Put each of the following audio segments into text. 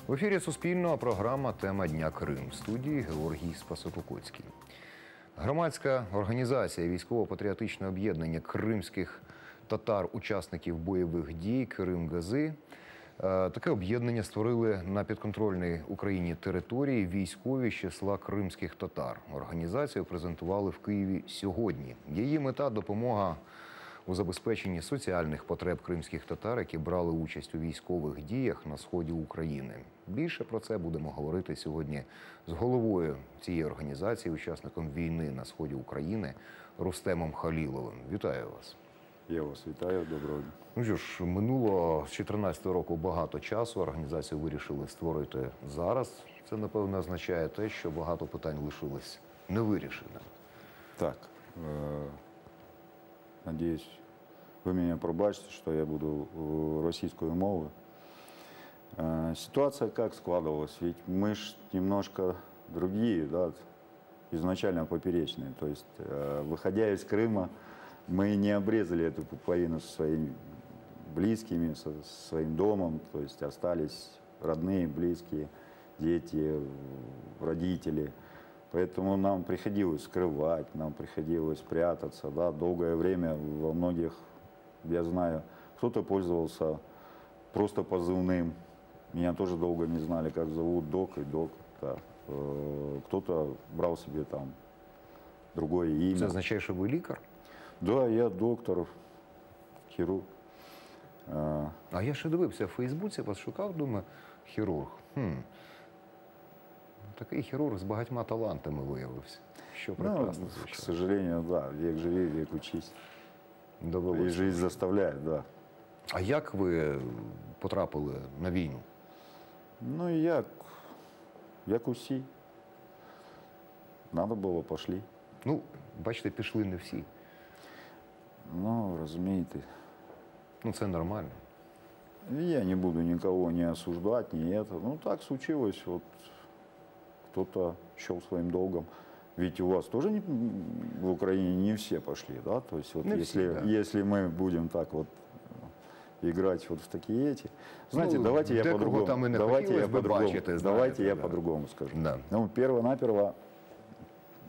В ефірі Суспільного програма «Тема дня Крим». В студії Георгій Спасококоцький. Громадська організація військово-патріотичне об'єднання кримських татар, учасників бойових дій «Кримгази». Таке об'єднання створили на підконтрольній Україні території військові з числа кримських татар. Організацію презентували в Києві сьогодні. Її мета – допомога у забезпеченні соціальних потреб кримських татар, які брали участь у військових діях на сході України. Більше про це будемо говорити сьогодні з головою цієї організації, учасником війни на сході України Рустемом Халіловим. Вітаю вас. Я вас вітаю, доброго дня. Ну що ж, минуло з 2014 року багато часу, організацію вирішили створити зараз. Це, напевно, означає те, що багато питань лишилось невирішеними. Так, надеюсь, вы меня пробачите, что я буду российскую мову. Ситуация как складывалась? Ведь мы ж немножко другие, да, изначально поперечные. То есть, выходя из Крыма, мы не обрезали эту пуповину со своими близкими, со своим домом. То есть, остались родные, близкие, дети, родители. Поэтому нам приходилось скрывать, нам приходилось прятаться. Да. Долгое время во многих, я знаю, кто-то пользовался просто позывным. Меня тоже долго не знали, как зовут, док и док. Да. Кто-то брал себе там другое имя. Це означає, що ви лікар? Да, я доктор, хірург. А я ще дивився в Фейсбуці, вас шукав, думаю, хірург. Такий хірург з багатьма талантами виявився. Що прекрасно, К звичайно. сожалению, да, век живи, век учись. И Довелося. жизнь заставляет, да. А як ви потрапили на війну? Ну, як усі. Надо було, пошли. Ну, бачите, пішли не всі. Ну, розумієте. Ну, це нормально. Я не буду никого не осуждать, не это. Ну, так случилось, вот кто-то счел своим долгом. Ведь у вас тоже в Украине не все пошли, да? То есть вот если мы будем так вот играть вот в такие эти... Знаете, Ну, давайте я по-другому. Давайте я по-другому скажу. Да. Ну, перво-наперво,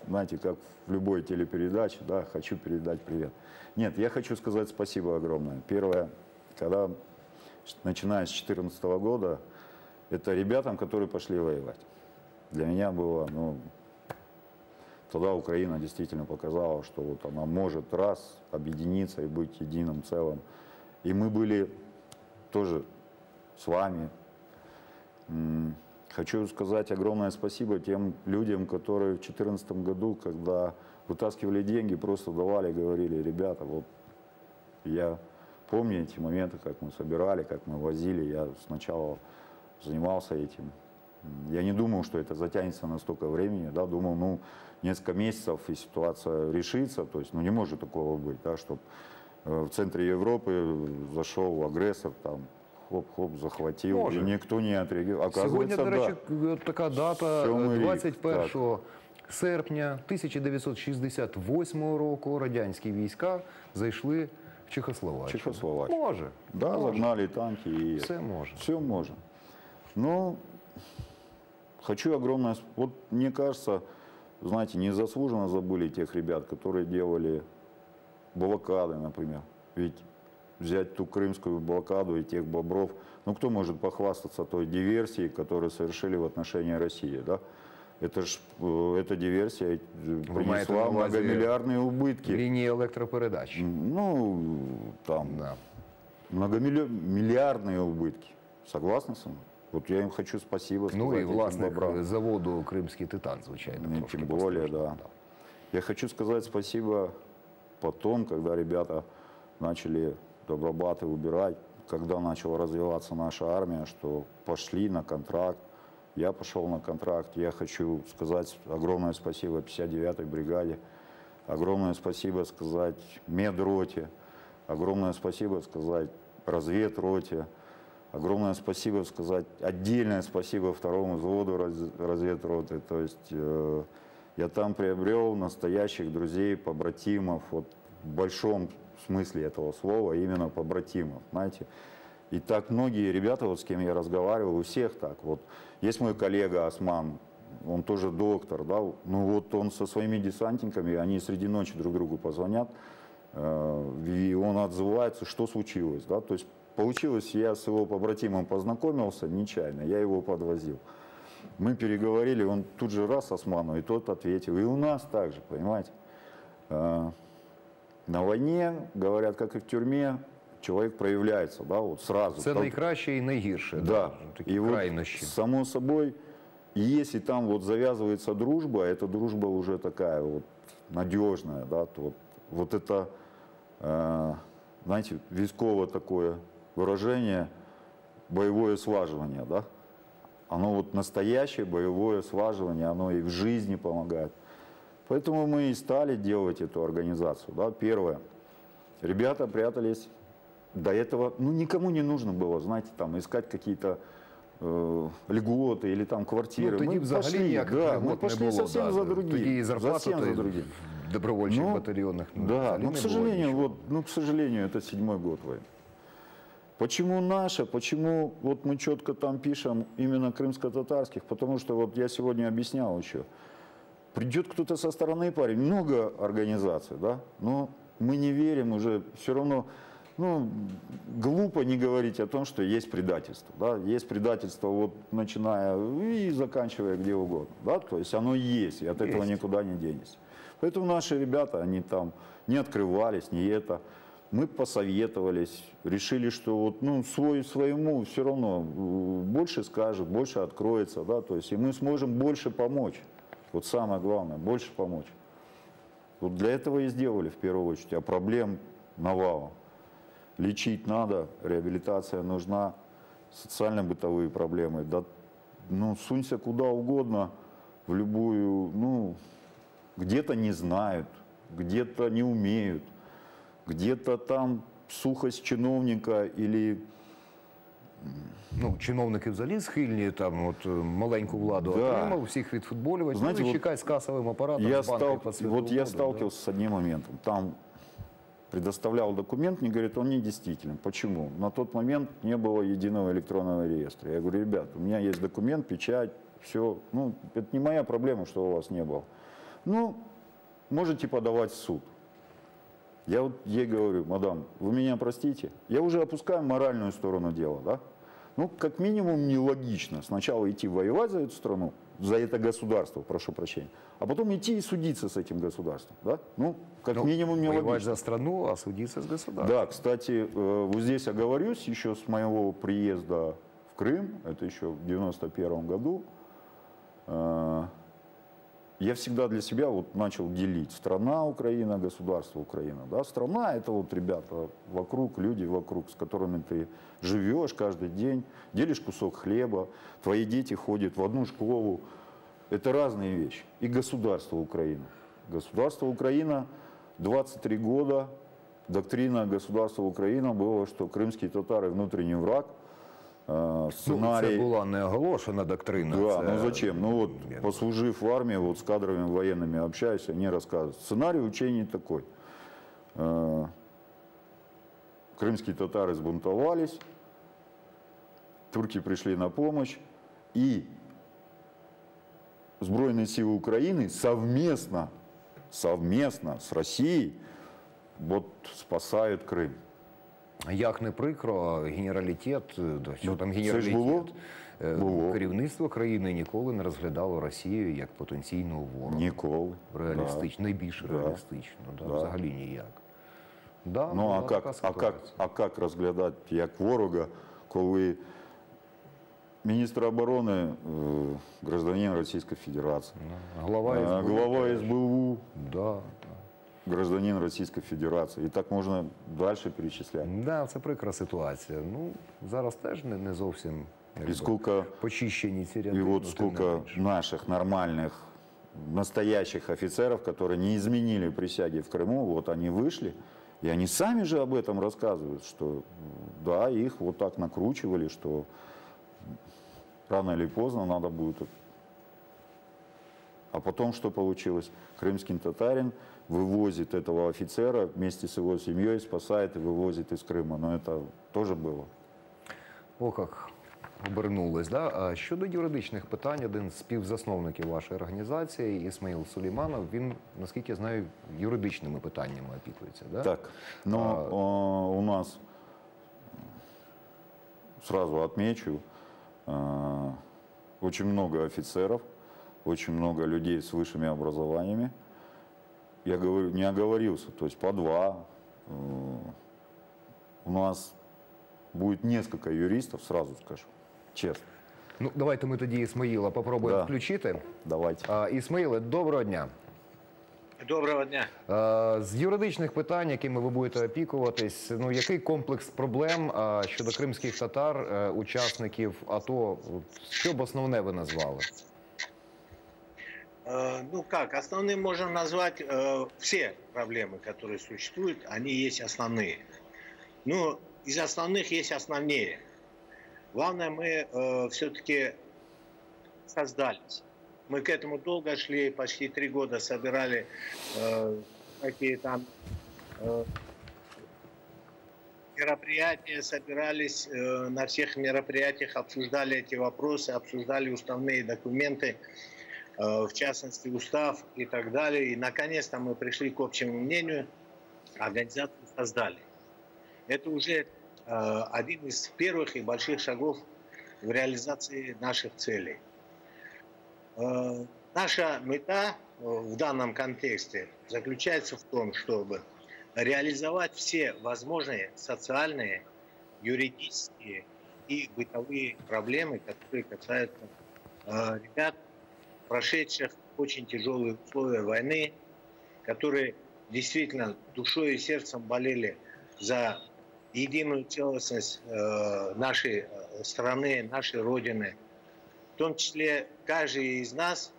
знаете, как в любой телепередаче, да, хочу передать привет. Нет, я хочу сказать спасибо огромное. Первое, когда, начиная с 2014 года, это ребятам, которые пошли воевать. Для меня было, ну, тогда Украина действительно показала, что вот она может раз объединиться и быть единым целым. И мы были тоже с вами. Хочу сказать огромное спасибо тем людям, которые в 2014 году, когда вытаскивали деньги, просто давали, говорили: ребята, вот я помню эти моменты, как мы собирали, как мы возили. Я сначала занимался этим. Я не думал, что это затянется на столько времени, да, думал, ну, несколько месяцев и ситуация решится, то есть, ну, не может такого быть, да, чтобы в центре Европы зашел агрессор, там, хоп-хоп, захватил, Може. и никто не отреагировал. Сьогодні, до речі, така дата, 21 так. серпня 1968 року радянські війська зайшли в Чехословаччину. Чехословаччину. Може. Да, може. загнали танки. И Все може. Все можно. Но хочу огромное... Вот мне кажется, знаете, незаслуженно забыли тех ребят, которые делали блокады, например. Ведь взять ту крымскую блокаду и тех бобров, ну кто может похвастаться той диверсией, которую совершили в отношении России, да? Эта диверсия принесла многомиллиардные убытки. Лінії електропередач. Ну, там, Да. многомиллиардные убытки. Согласны со мной? Вот я им хочу спасибо сказать. Ну і этим власник бобрам. заводу «Кримський титан», звичайно. Ну, трошки тем более, постраждав. да. Я хочу сказать спасибо потом, когда ребята начали добробаты убирать, когда начала развиваться наша армия, что пошли на контракт. Я пошел на контракт. Я хочу сказать огромное спасибо 59-й бригаде, огромное спасибо сказать медроте, огромное спасибо сказать разведроте, огромное спасибо сказать, отдельное спасибо второму взводу разведроты. То есть я там приобрел настоящих друзей, побратимов, вот, в большом смысле этого слова, именно побратимов, знаете. И так многие ребята, вот с кем я разговаривал, у всех так. Вот есть мой коллега Осман, он тоже доктор, да, ну вот он со своими десантниками, они среди ночи друг другу позвонят, и он отзывается, что случилось, да, то есть получилось, я с его побратимом познакомился нечаянно, я его подвозил. Мы переговорили, он тут же раз Осману, и тот ответил, и у нас также, понимаете. На войне, говорят, как и в тюрьме, человек проявляется, да, вот сразу. Це найкраще і найгірше, да. Такі И вот, крайнощі. само собой, если там вот завязывается дружба, эта дружба уже такая вот надежная, да, то вот это, знаете, військовое такое выражение, боевое слаживание, да, оно вот настоящее боевое слаживание, оно и в жизни помогает. Поэтому мы и стали делать эту организацию, да, первое. Ребята прятались, до этого, ну, никому не нужно было, знаете, там, искать какие-то льготы или там квартиры. Ну, тоді мы взагалі пошли, ніяких да, льгот мы не пошли було, совсем да. за другим. Тоді і зарплата совсем за другим. в добровольчих Ну, батальйонах Да, взагалі но, не к було сожалению, нічого. вот, ну, к сожалению, это 7-й год войны. Почему наше, почему вот мы четко там пишем именно крымско-татарских? Потому что вот я сегодня объяснял еще. Придет кто-то со стороны, парень, много организаций, да, но мы не верим уже, все равно, ну, глупо не говорить о том, что есть предательство, да, есть предательство вот начиная и заканчивая где угодно, да, то есть оно есть, и от этого никуда не денешься. Поэтому наши ребята, они там не открывались, не это. Мы посоветовались, решили, что вот, ну, своему все равно больше скажет, больше откроется, да, то есть и мы сможем больше помочь. Вот самое главное, больше помочь. Вот для этого и сделали в первую очередь, а проблем навалом. Лечить надо, реабилитация нужна, социально-бытовые проблемы. Да, ну, сунься куда угодно, в любую, ну, где-то не знают, где-то не умеют. Где-то там сухость чиновника или... Ну, чиновники взагалі схильні там от маленьку владу Да. отримав, всіх відфутболювати, Знаете, ну, і вот чекати з касовим апаратом, Я з банкою по світу вот я угоду, сталкивался с одним моментом. Там предоставлял документ, мне говорят, он недействителен. Почему? На тот момент не было единого электронного реестра. Я говорю, ребят, у меня есть документ, печать, все. Ну, это не моя проблема, что у вас не было. Ну, можете подавать в суд. Я вот ей говорю, мадам, вы меня простите, я уже опускаю моральную сторону дела, да? Ну, как минимум, нелогично сначала идти воевать за эту страну, за это государство, прошу прощения, а потом идти и судиться с этим государством, да? Ну, как Ну, минимум, воевать нелогично. за страну, а судиться с государством. Да, кстати, вот здесь оговорюсь, еще с моего приезда в Крым, это еще в 91 году, я всегда для себя вот начал делить страна Украина, государство Украина. Да? Страна — это вот ребята вокруг, люди вокруг, с которыми ты живешь каждый день, делишь кусок хлеба, твои дети ходят в одну школу. Это разные вещи. И государство Украина. Государство Украина 23 года, доктрина государства Украина была, что крымские татары — внутренний враг. Сценарий... Ну, це була не оголошена доктрина. Да, це... ну зачем? Ну вот, послужив в армии, вот с кадровыми военными общаюсь, они рассказывают. Сценарий учений такой. Крымские татары сбунтовались, турки пришли на помощь, и Збройные силы Украины совместно с Россией вот спасают Крым. Як не прикро, генералітет, що там це ж генералітет, було. керівництво країни ніколи не розглядало Росію як потенційного ворога. Ніколи. Реалістично, найбільш Да. реалістично, да, Да. взагалі ніяк. Да, Ну була а така как, ситуація. как розглядати як ворога, коли міністр оборони гражданин Російської Федерації, Глава СБУ. глава СБУ Да. гражданин Российской Федерации. И так можно дальше перечислять. Да, це прикра ситуація. Ну, зараз теж не зовсім И сколько, почищені ці ряди. и вот ну, тим не сколько менше. наших нормальных, настоящих офицеров, которые не изменили присяги в Крыму, вот они вышли, и они сами же об этом рассказывают, что да, их вот так накручивали, что рано или поздно надо будет. А потом что получилось? Крымский татарин вывозит этого офицера вместе с его семьей, спасает и вывозит из Крыма. Но это тоже было. О, як обернулось. Да? А щодо юридичних питань, один з співзасновників вашої організації, Ісмаїл Сулейманов, він, наскільки я знаю, юридичними питаннями опікується. Да? Так, но у нас, сразу отмечу, очень много офицеров, очень много людей с высшими образованиями. Я говорю, не оговорился, то есть по два. У нас будет несколько юристов, сразу скажу, честно. Ну, давайте ми тоді Ісмаїла попробуємо Да. включити. Давайте. Ісмаїле, доброго дня. Доброго дня. З юридичних питань, якими ви будете опікуватись, ну який комплекс проблем щодо кримських татар, учасників АТО, от, що б основне ви назвали? Ну как, основным можно назвать все проблемы, которые существуют, они есть основные. Но из основных есть основнее. Главное, мы все-таки создались. Мы к этому долго шли, почти 3 года собирали какие там мероприятия, собирались на всех мероприятиях, обсуждали эти вопросы, обсуждали уставные документы, в частности устав и так далее. И наконец-то мы пришли к общему мнению, организацию создали. Это уже один из первых и больших шагов в реализации наших целей. Наша мета в данном контексте заключается в том, чтобы реализовать все возможные социальные, юридические и бытовые проблемы, которые касаются ребят, прошедших очень тяжелые условия войны, которые действительно душой и сердцем болели за единую целостность нашей страны, нашей Родины. В том числе каждый из нас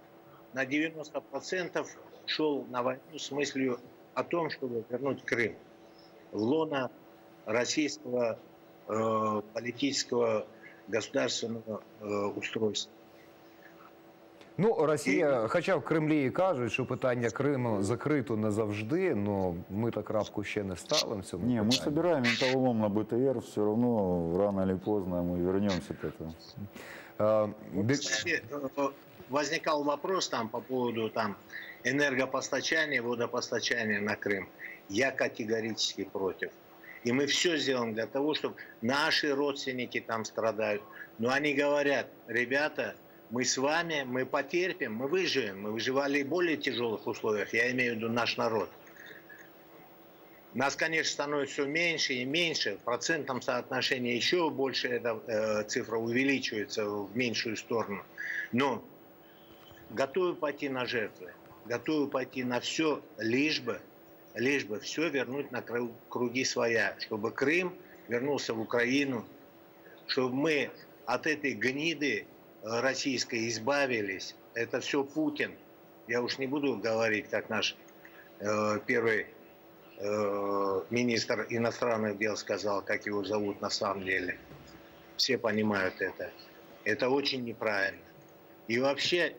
на 90% шел на войну с мыслью о том, чтобы вернуть Крым в лоно российского политического государственного устройства. Ну, Росія, хоча в Кремлі і кажуть, що питання Криму закрито не завжди, але ми так крапку ще не ставимо в цьому Не, мы питанні. собираем металлолом на БТР, все равно рано или поздно мы вернемся к этому. Кстати, возникал вопрос там по поводу там энергопостачания, водопостачания на Крым. Я категорически против. И мы все сделаем для того, чтобы наши родственники там страдают. Но они говорят, ребята, мы с вами, мы потерпим, мы выживем. Мы выживали в более тяжелых условиях, я имею в виду наш народ. Нас, конечно, становится все меньше и меньше. В процентном соотношении еще больше эта цифра увеличивается в меньшую сторону. Но готовы пойти на жертвы, готовы пойти на все, лишь бы все вернуть на круги своя. Чтобы Крым вернулся в Украину, чтобы мы от этой гниды российской избавились. Это все Путин. Я уж не буду говорить, как наш первый министр иностранных дел сказал, как его зовут на самом деле. Все понимают это. Это очень неправильно. И вообще,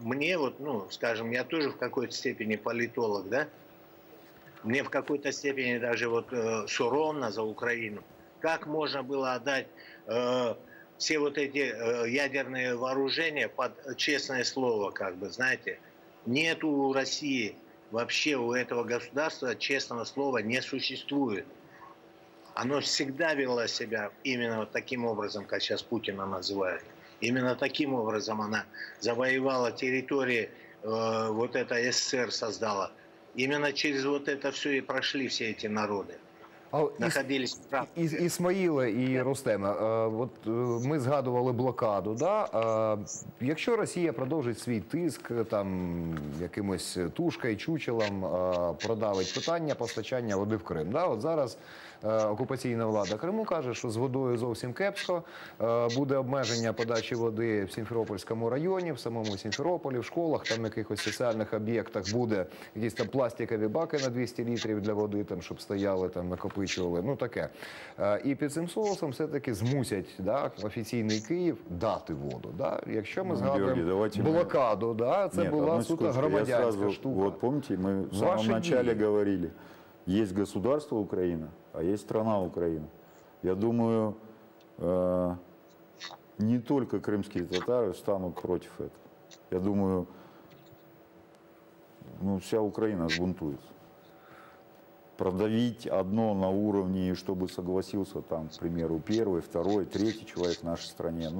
мне вот, ну, скажем, я тоже в какой-то степени политолог, да? Мне в какой-то степени даже вот соромно за Украину. Как можно было отдать все вот эти ядерные вооружения под честное слово, как бы, знаете? Нет у России, вообще у этого государства честного слова не существует. Оно всегда вело себя именно вот таким образом, как сейчас Путина называют. Именно таким образом она завоевала территории, вот это СССР создала. Именно через вот это все и прошли все эти народы. Находились в правді. Ісмаїле і Рустеме, от ми згадували блокаду. Да? Якщо Росія продовжить свій тиск, там якимось тушкою, чучелом продавить питання постачання води в Крим. Да? От зараз окупаційна влада Криму каже, що з водою зовсім кепсько, буде обмеження подачі води в Сімферопольському районі, в самому Сімферополі, в школах, там якихось соціальних об'єктах буде якісь там пластикові баки на 200 літрів для води, там, щоб стояли, там, накопичували, ну таке. І під цим соусом все-таки змусять, да, офіційний Київ дати воду. Да? Якщо ми згадуємо блокаду, да, це була суто громадянська штука. Вот помните, мы в самом начале говорили, есть государство Украина, а есть страна Украина. Я думаю, не только крымские татары станут против этого. Я думаю, ну, вся Украина сбунтуется. Продавить одно на уровне, чтобы согласился там, к примеру, первый, второй, третий человек в нашей стране,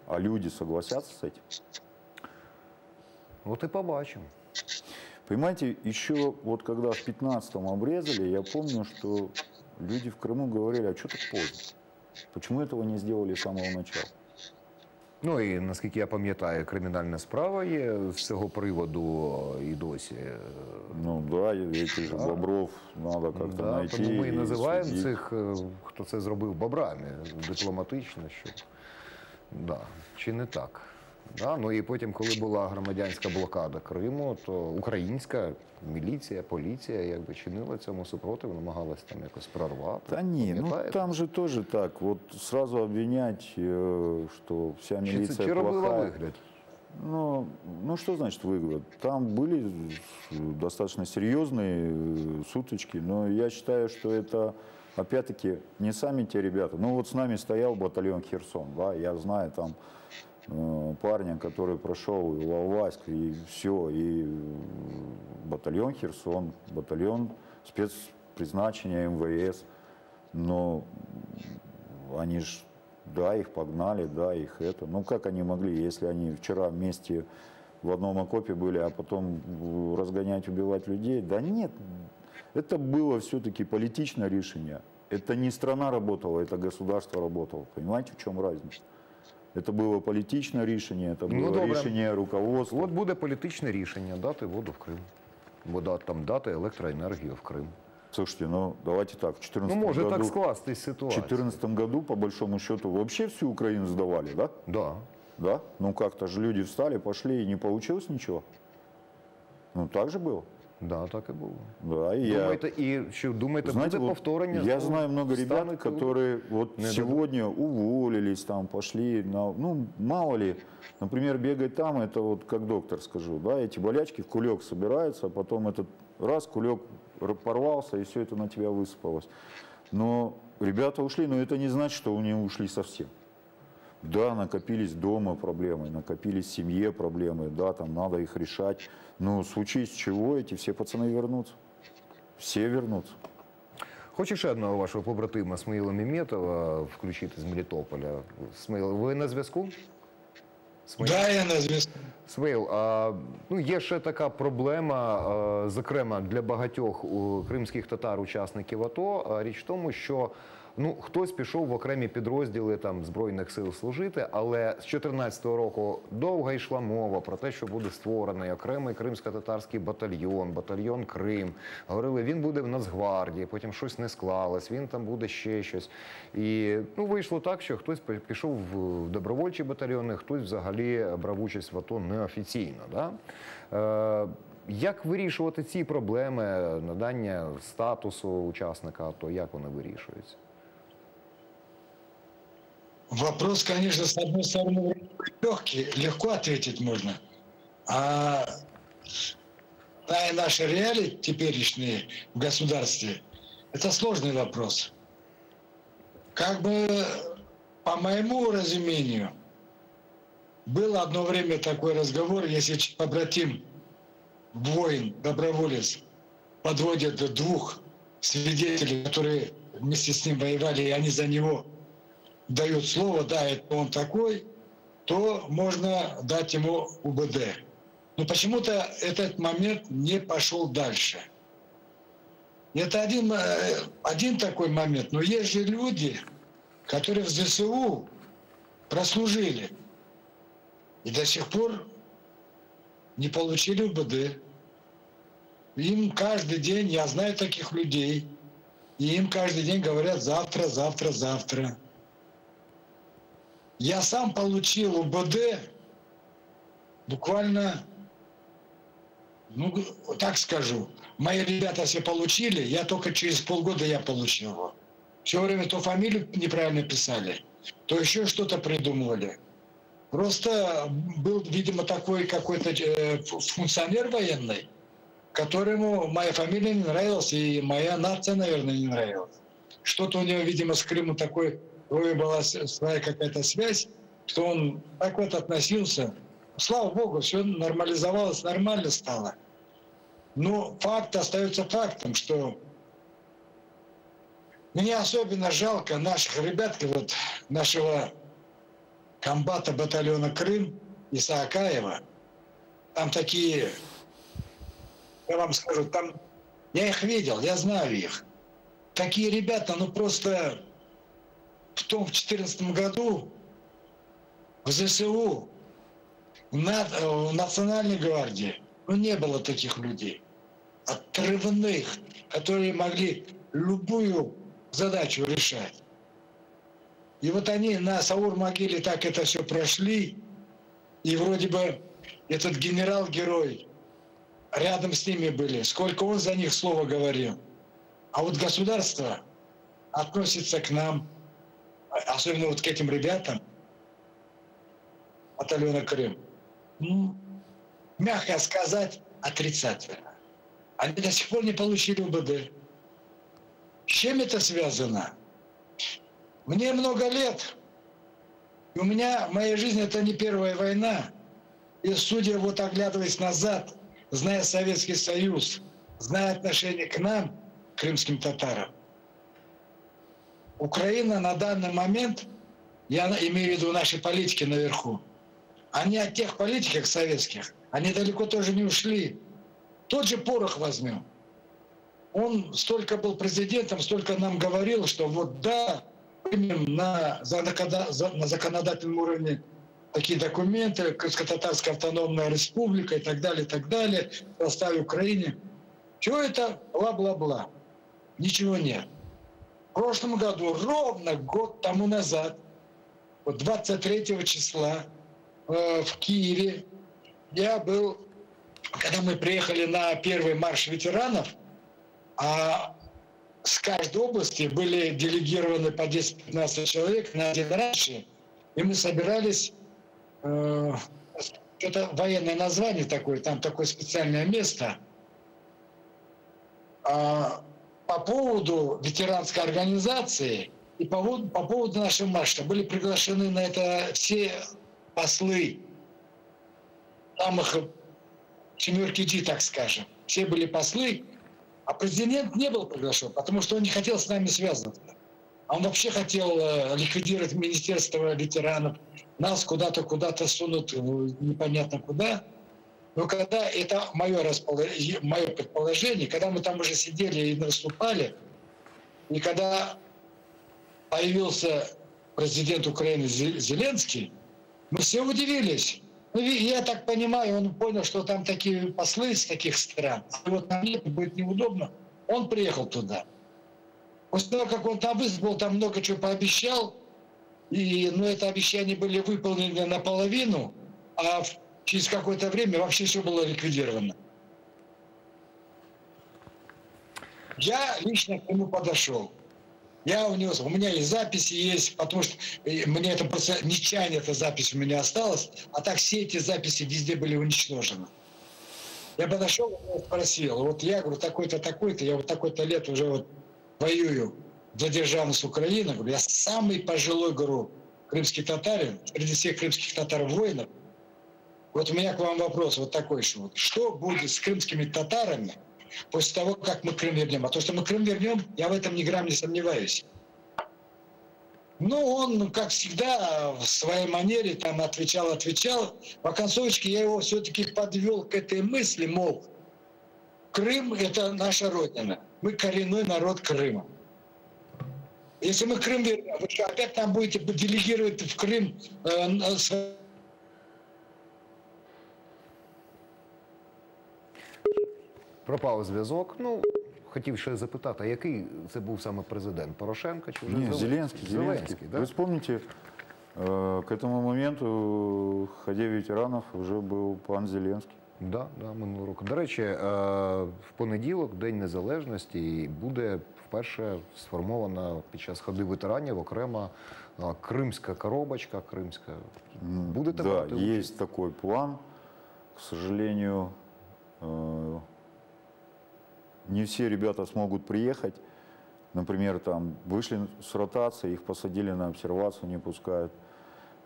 а люди согласятся с этим? Вот и побачим. Понимаете, еще вот когда в 15-м обрезали, я помню, что люди в Крыму говорили, а что так поздно? Почему этого не сделали с самого начала? Ну і наскільки я пам'ятаю, кримінальна справа є з цього приводу і досі. Ну да, этих же бобров надо как-то Да, найти. тому ми і називаємо судить. цих, хто це зробив, бобрами, дипломатично, що да, чи не так. Да? Ну і потім, коли була громадянська блокада Криму, то українська міліція, поліція якби чинила цьому супротив, намагалась там якось прорвати. Да не, ну Пам'ятаєте? там же тоже так. Вот сразу обвинять, что вся Чи це милиция чи робила плохая. вигляд? Ну что значит выгляд? Там были достаточно серьезные суточки, но я считаю, что это, опять-таки, не сами те ребята. Ну вот с нами стоял батальон Херсон, да, я знаю там парня, который прошел и Лаваськ, и все, и батальон Херсон, батальон спецпризначения МВС, но они ж, да, их погнали, да, их это. Ну как они могли, если они вчера вместе в одном окопе были, а потом разгонять, убивать людей? Да нет, это было все-таки политичное решение. Это не страна работала, это государство работало. Понимаете, в чем разница? Это было політичне рішення, це було рішення руководства. От буде політичне рішення дати воду в Крим. Дати електроенергію в Крим. Слушайте, ну давайте так, в 2014 Ну, може году... так скластись В ситуація. 2014 году, по большому счету, вообще всю Украину сдавали, да? Да. Да? Ну как-то же люди встали, пошли, и не получилось ничего. Ну так же было. Да, так і було. Да, и Думаєте, знаете, буде вот повторення? я знаю много ребят, стануть которые вот не сегодня уволились, там пошли, ну мало ли, например, бегать там, это вот как доктор скажу, да, эти болячки в кулек собираются, а потом этот раз кулек порвался, и все это на тебя высыпалось. Но ребята ушли, но это не значит, что они ушли совсем. Да, накопились дома проблемы, накопились в семье проблемы, да, там надо их решать. Но в случае чего эти все пацаны вернутся. Все вернутся. Хочу ще одного вашого побратима Смаїла Меметова включити з Мелітополя. Смаїл, ви на зв'язку? Да, я на зв'язку. Смаїл, є ще така проблема, зокрема для багатьох кримських татар, учасників АТО. Річ в тому, що хтось пішов в окремі підрозділи там Збройних сил служити, але з 2014 року довго йшла мова про те, що буде створений окремий кримсько-татарський батальйон Крим. Говорили, він буде в Нацгвардії, потім щось не склалось, він там буде ще щось. І вийшло так, що хтось пішов в добровольчі батальйони, хтось взагалі брав участь в АТО неофіційно. Да? Як вирішувати ці проблеми, надання статусу учасника АТО, як вони вирішуються? Вопрос, конечно, с одной стороны легкий, легко ответить можно. А наши реалии теперешние в государстве, это сложный вопрос. Как бы, по моему разумению, было одно время такой разговор, если побратим, воин, доброволец подводит двух свидетелей, которые вместе с ним воевали, и они за него дают слово, да, это он такой, то можно дать ему УБД. Но почему-то этот момент не пошел дальше. Это один такой момент. Но есть же люди, которые в ЗСУ прослужили и до сих пор не получили УБД. Им каждый день, я знаю таких людей, и им каждый день говорят завтра, завтра, завтра. Я сам получил УБД буквально, так скажу, мои ребята все получили, я только через полгода я получил его. Все время то фамилию неправильно писали, то еще что-то придумывали. Просто был, видимо, такой какой-то функционер военный, которому моя фамилия не нравилась, и моя нация, наверное, не нравилась. Что-то у него, видимо, с Крымом такой была своя какая-то связь, что он так вот относился. Слава Богу, все нормализовалось, нормально стало. Но факт остается фактом, что мне особенно жалко наших ребят, вот нашего комбата батальона Крым Исаакаева. Там такие, я вам скажу, там я их видел, я знаю их. Такие ребята, ну просто в 2014 году в ЗСУ, в Национальной гвардии, ну не было таких людей. Отрывных, которые могли любую задачу решать. И вот они на Саур-могиле так это все прошли, и вроде бы этот генерал-герой рядом с ними были, сколько он за них слова говорил. А вот государство относится к нам, особенно вот к этим ребятам, батальона Крым, ну, мягко сказать, отрицательно. Они до сих пор не получили УБД. С чем это связано? Мне много лет, и у меня в моей жизни это не первая война. И судя, вот оглядываясь назад, зная Советский Союз, зная отношение к нам, крымским татарам, Украина на данный момент, я имею в виду наши политики наверху, они от тех политиков советских, они далеко тоже не ушли. Тот же Порох возьмем. Он столько был президентом, столько нам говорил, что вот да, примем на законодательном уровне такие документы, Крымско-Татарская автономная республика и так далее, в составе Украины. Чего это? Бла-бла-бла. Ничего нет. В прошлом году, ровно год тому назад, вот 23 числа в Киеве, я был, когда мы приехали на первый марш ветеранов, а с каждой области были делегированы по 10-15 человек на день раньше, и мы собирались, что-то военное название такое, там такое специальное место, по поводу ветеранской организации и по поводу нашего марша. Были приглашены на это все послы, там их семерки G, так скажем. Все были послы, а президент не был приглашен, потому что он не хотел с нами связываться. Он вообще хотел ликвидировать Министерство ветеранов, нас куда-то сунут, непонятно куда. Но когда это мое предположение, когда мы там уже сидели и наступали, и когда появился президент Украины Зеленский, мы все удивились. Ну, я так понимаю, он понял, что там такие послы из таких стран, а вот нам это будет неудобно. Он приехал туда. После того, как он там выступил, там много чего пообещал, но это обещания были выполнены наполовину, а через какое-то время вообще все было ликвидировано. Я лично к нему подошел. У меня и записи есть, потому что мне это просто нечаянно эта запись у меня осталась, а так все эти записи везде были уничтожены. Я подошел и спросил, вот я говорю, такой-то, такой-то, я вот такой-то лет уже вот воюю за державность Украины, говорю, я самый пожилой, говорю, крымский татарин, среди всех крымских татар-воинов. Вот у меня к вам вопрос вот такой, что будет с крымскими татарами после того, как мы Крым вернем? А то, что мы Крым вернем, я в этом ни грамм не сомневаюсь. Ну, он, как всегда, в своей манере там отвечал. В оконцовочке я его все-таки подвел к этой мысли, мол, Крым – это наша родина. Мы коренной народ Крыма. Если мы Крым вернем, вы что, опять там будете делегировать в Крым Пропав зв'язок. Ну, хотів ще запитати, а який це був саме президент? Порошенко чи вже Нет, Зеленский. Да? Вы вспомните, к этому моменту в ходе ветеранов уже был пан Зеленский. Да, минулого року. До речі, в понеділок, День Незалежності, буде вперше сформована під час ходи ветеранів окрема кримська коробочка, кримська. Будете брати Да, участь? есть такой план. К сожалению, не все ребята смогут приехать, например, там вышли с ротации, их посадили на обсервацию, не пускают.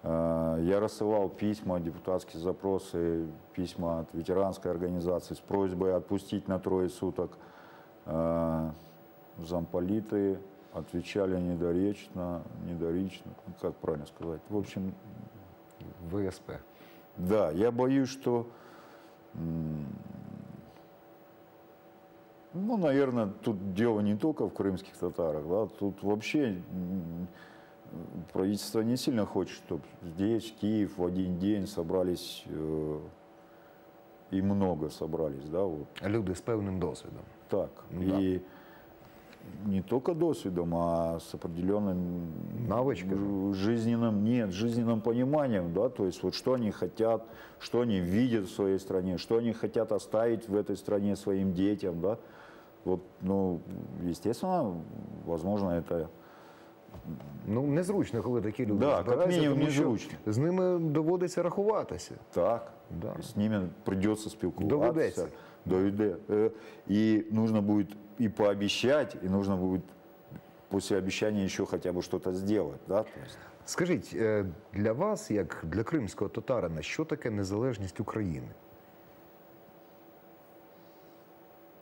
Я рассылал письма, депутатские запросы, письма от ветеранской организации с просьбой отпустить на 3 суток. Замполиты отвечали недоречно, как правильно сказать. В общем, ВСП. да, я боюсь, что, ну, наверное, тут дело не только в крымских татарах, да, тут вообще правительство не сильно хочет, чтобы здесь, в Киев, в один день собрались, и много собрались, да, вот. Люди з певним досвідом. Так, Да. и не только досвидом, а с определенным Навычками. жизненным пониманием, да, то есть вот что они хотят, что они видят в своей стране, что они хотят оставить в этой стране своим детям, да. Вот, ну, естественно, возможно, это... Ну, незручно, коли такі люди Да, як збираються, мінімум, тому що незручно. з ними доводиться рахуватися. Так, Да. с ними придется спілкуватися. Доведеться. И нужно будет и пообещать, и нужно будет после обещания еще хотя бы что-то сделать, да, то есть. Скажіть, для вас, як для кримського татарина, що таке незалежність України?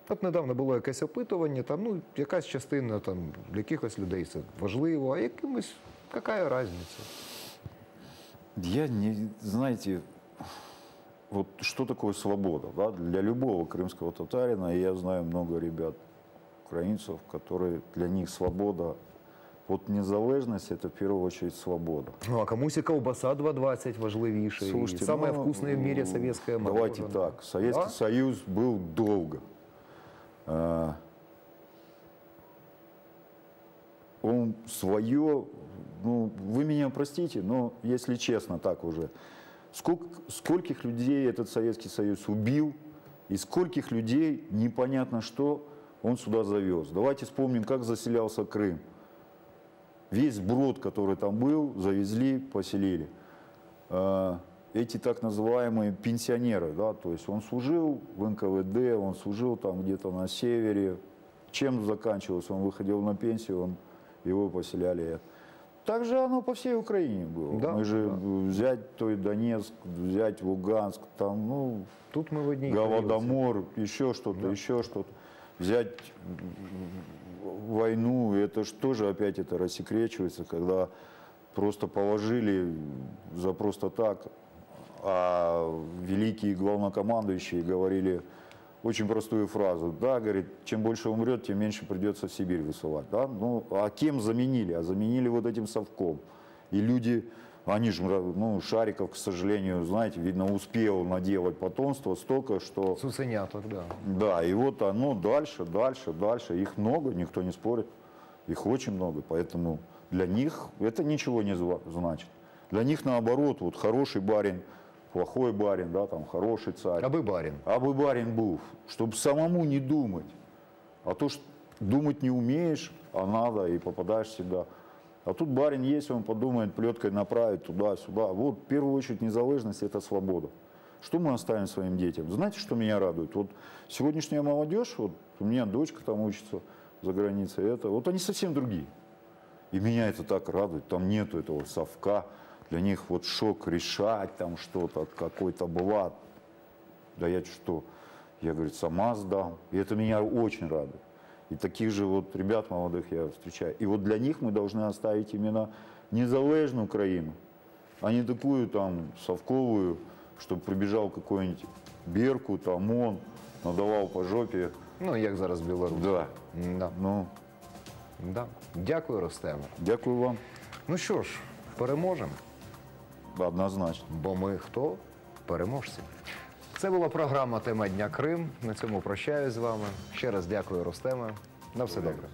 От недавно було якесь опитування, там, ну, якась частина там, для якихось людей це важливо, а якимось, яка різниця? Я не, знаете, вот что такое свобода, да? Для любого крымского татарина, и я знаю много ребят, украинцев, которые, для них свобода, вот незалежность, это в первую очередь свобода. Ну, а комусь і ковбаса 2,20 важливіше, і саме ну, вкусне в мире советское давайте мороженое. так, Советский Да? Союз был долго. Он свое, ну, вы меня простите, но если честно, так уже, скольких людей этот Советский Союз убил, и скольких людей, непонятно что, он сюда завез. Давайте вспомним, как заселялся Крым. Весь брод, который там был, завезли, поселили. Эти так называемые пенсионеры, да, то есть он служил в НКВД, он служил там где-то на севере. Чем заканчивалось? Он выходил на пенсию, его поселяли. Так же оно по всей Украине было. Да, Мы же да. взять той Донецк, взять Луганск, там, ну, Тут мы в одній Голодомор, еще что-то, Да. еще что-то. Взять войну, это же тоже опять это рассекречивается, когда просто положили за просто так, а великие главнокомандующие говорили очень простую фразу. Да, говорит, чем больше умрет, тем меньше придется в Сибирь высылать. Да? Ну, а кем заменили? А заменили вот этим совком. И люди, они же, ну, Шариков, к сожалению, знаете, видно, успел наделать потомство столько, что... Цуценяток, да. Да, и вот оно дальше. Их много, никто не спорит. Их очень много, поэтому для них это ничего не значит. Для них наоборот, вот хороший барин, плохой барин, да, там хороший царь. Аби барин. Аби барин был, чтобы самому не думать. А то, что думать не умеешь, а надо, и попадаешь всегда. А тут барин есть, он подумает, плеткой направит туда-сюда. Вот в первую очередь незалежность – это свобода. Что мы оставим своим детям? Знаете, что меня радует? Вот сегодняшняя молодежь, вот у меня дочка там учится за границей, вот они совсем другие. И меня это так радует, там нету этого совка. Для них вот шок решать там что-то, какой-то блат. Да я что? Я, говорит, сама сдам. И это меня очень радует. И таких же вот ребят молодых я встречаю. И вот для них мы должны оставить именно незалежную Украину, а не такую там совковую, чтобы прибежал какой-нибудь Беркут, ОМОН, надавал по жопе. Ну, як зараз в Білорусі. Да. Да. Ну, Да. Дякую, Ростеме. дякую вам. Ну що ж, переможемо. Однозначно. Бо ми хто? Переможці. Це була програма «Тема дня Крим». На цьому прощаюсь з вами. Ще раз дякую, Ростеме. На все добре.